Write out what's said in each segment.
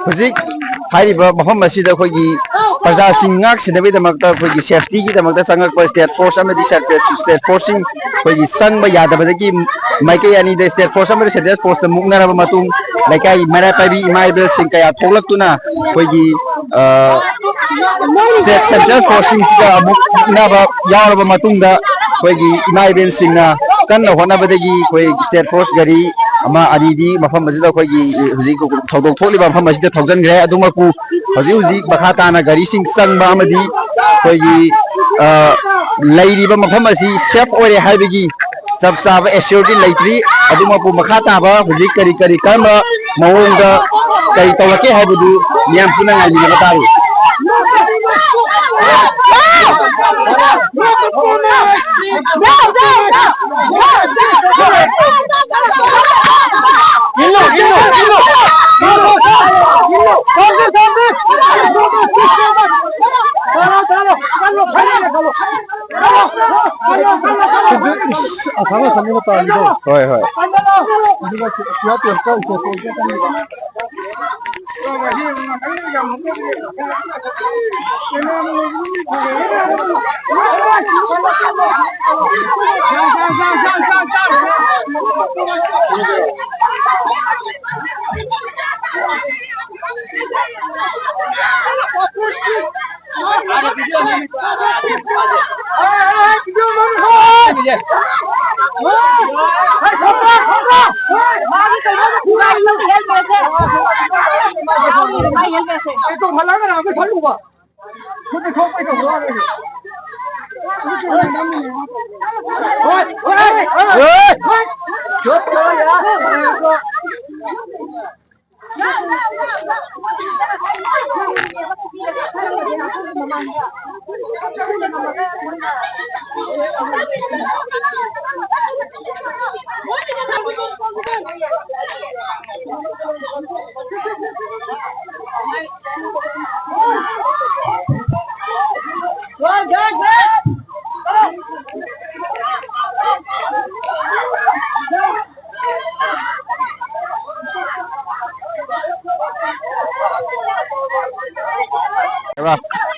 Hujik hariba maham masjid akhoi praja singak sinabi damakta akhoi safety ki damakta sangak pa state force amadi state forcing akhoi sang ba yada badagi maike yani the state force amadi state force ta mukna raba matung laikai mara pabi imaibel singkaya tholak tuna akhoi state central forcing sida mukna ba yaraba matung da akhoi imaibel singna kan hona badagi akhoi state force gari ama adidi mafam masjid akhoi hujik thodok tholi ba mafam masjid thaujan gre adumaku hujik bakha tana gari sing sang ba amadi akhoi lairi ba mafam asi safe ore haibigi chap chaba assurity laitri adumaku makha ta ba hujik kari kari kama mawonga kai tawake haibudu miyam puna ngai ni batari Asama sambil apa gitu? Hoi hoi. Juga siapa yang kau siapa itu halangan apa selalu pak? Kita kau itu orang ini.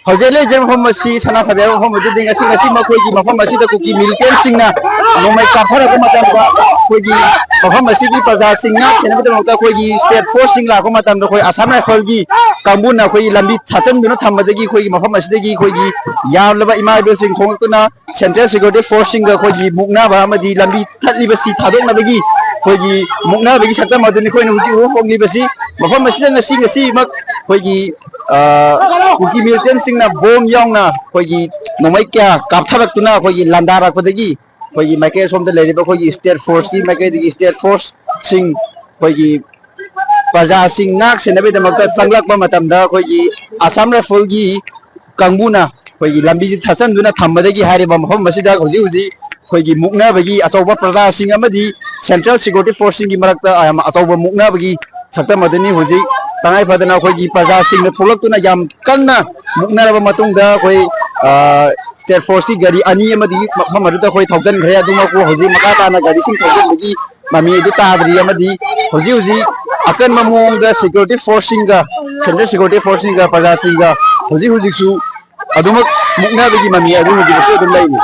Hojele jem homasi sana sabe homodi dinga singa sima koigi mafamasi da kuki militant singna nomai kafara ko matam ko koigi mafamasi di praja singa sinabi da mota koigi state force singla ko matam da koi asam rifle gi kambuna koi lambi thachan bina thammadagi koigi mafamasi dagi koigi yamlaba imaibel sing thongtuna central security force singa koigi mukna ba amadi lambi thatliba si thadokna bagi koigi mukna bagi sakta maduni koina huji ho fogni basi mafamasi da ngasi mak koigi kuki militant singna bom yaungna koigi nomai kya kaptharak tuna koigi landara kodagi koigi maike somda leriba koigi state force ki maike digi state force sing koigi praja sing nak senabe damakta sanglak ba matamda koigi asam rifle gi kangbuna koigi lambi thasan duna thammadagi hariba mafam masida hoji koigi mukna bagi asoba praja sing amadi central security force sing gi marakta asoba mukna bagi sakta madani hoji tangai padana koigi praja sing na tholak tuna yam kanna mukna raba matungda koi state force gari ani amadi mamaruda koi thaujan gre aduma ko hoji makata na gari sing thaujan bagi mami du tadri amadi hoji akan mamongda security force singa central security force singa praja singa hoji su aduma mukna bagi mami adu hoji su dum laini